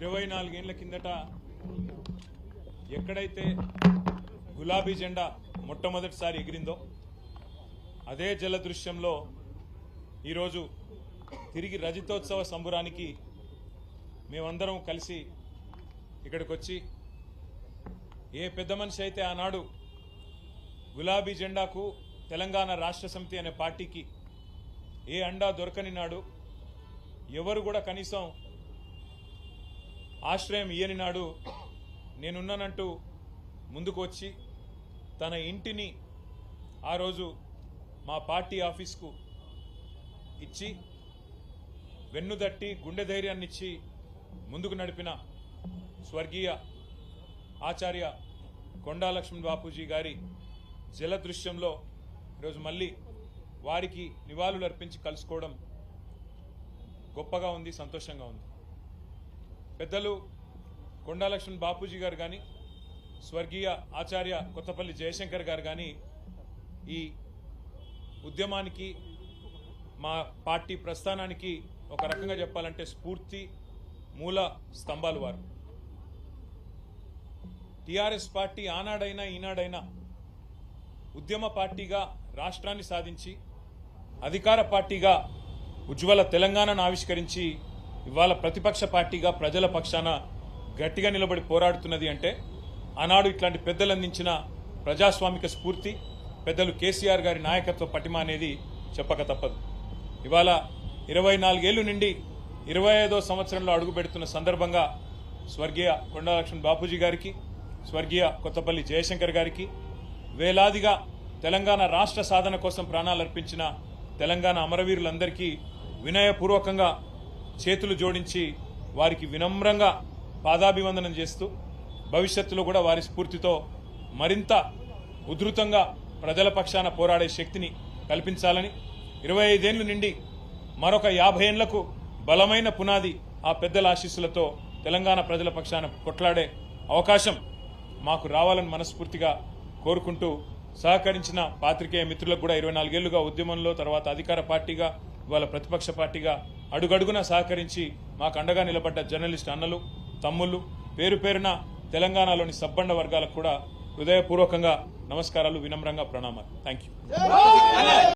24 ఏళ్ల కిందట ఎక్కడైతే గులాబీ జెండా మొట్టమొదటిసారి ఎగిరిందో అదే జలదృశ్యంలో ఈరోజు తిరిగి రజతోత్సవ సంబరానికి మేమందరం కలిసి ఇక్కడికి వచ్చి ఏ పెద్ద మనిషి అయితే ఆనాడు గులాబీ జెండాకు తెలంగాణ రాష్ట్ర సమితి అనే పార్టీకి ఏ అండా దొరకని నాడు ఎవరు కూడా కనీసం ఆశ్రయం ఇయ్యని నాడు నేనున్నానంటూ ముందుకు వచ్చి తన ఇంటిని ఆ రోజు మా పార్టీ ఆఫీస్కు ఇచ్చి వెన్నుదట్టి గుండె ధైర్యాన్ని ఇచ్చి ముందుకు నడిపిన స్వర్గీయ ఆచార్య కొండా లక్ష్మణ్ బాపూజీ గారి జలదృశ్యంలో ఈరోజు మళ్ళీ వారికి నివాళులు అర్పించి కలుసుకోవడం గొప్పగా ఉంది, సంతోషంగా ఉంది. పెద్దలు కొండా లక్ష్మణ్ బాపూజీ గారు కానీ స్వర్గీయ ఆచార్య కొత్తపల్లి జయశంకర్ గారు కానీ ఈ ఉద్యమానికి మా పార్టీ ప్రస్థానానికి ఒక రకంగా చెప్పాలంటే స్ఫూర్తి మూల స్తంభాలు వారు. టీఆర్ఎస్ పార్టీ ఆనాడైనా ఈనాడైనా ఉద్యమ పార్టీగా రాష్ట్రాన్ని సాధించి అధికార పార్టీగా ఉజ్వల తెలంగాణను ఆవిష్కరించి ఇవాళ ప్రతిపక్ష పార్టీగా ప్రజల పక్షాన గట్టిగా నిలబడి పోరాడుతున్నది అంటే ఆనాడు ఇట్లాంటి పెద్దలు అందించిన ప్రజాస్వామిక స్ఫూర్తి, పెద్దలు కేసీఆర్ గారి నాయకత్వ పటిమ అనేది చెప్పక తప్పదు. ఇవాళ 24 ఏళ్లు నుండి 25వ సంవత్సరంలో అడుగు పెడుతున్న సందర్భంగా స్వర్గీయ కొండా లక్ష్మణ్ బాపూజీ గారికి, స్వర్గీయ కొత్తపల్లి జయశంకర్ గారికి, వేలాదిగా తెలంగాణ రాష్ట్ర సాధన కోసం ప్రాణాలు అర్పించిన తెలంగాణ అమరవీరులందరికీ వినయపూర్వకంగా చేతులు జోడించి వారికి వినమ్రంగా పాదాభివందనం చేస్తూ భవిష్యత్తులో కూడా వారి స్ఫూర్తితో మరింత ఉధృతంగా ప్రజల పక్షాన పోరాడే శక్తిని కల్పించాలని, 25 ఏళ్ల నుండి మరొక 50 ఏళ్లకు బలమైన పునాది ఆ పెద్దల ఆశీస్సులతో తెలంగాణ ప్రజల పక్షాన కొట్లాడే అవకాశం మాకు రావాలని మనస్ఫూర్తిగా కోరుకుంటూ సహకరించిన పాత్రికేయ మిత్రులకు కూడా 24 ఏళ్లుగా ఉద్యమంలో, తర్వాత అధికార పార్టీగా, ఇవాళ ప్రతిపక్ష పార్టీగా అడుగడుగునా సహకరించి మాకు అండగా నిలబడ్డ జర్నలిస్ట్ అన్నలు, తమ్ముళ్ళు, పేరు పేరున తెలంగాణలోని సబ్బండ వర్గాలకు కూడా హృదయపూర్వకంగా నమస్కారాలు, వినమ్రంగా ప్రణామాలు. Thank you.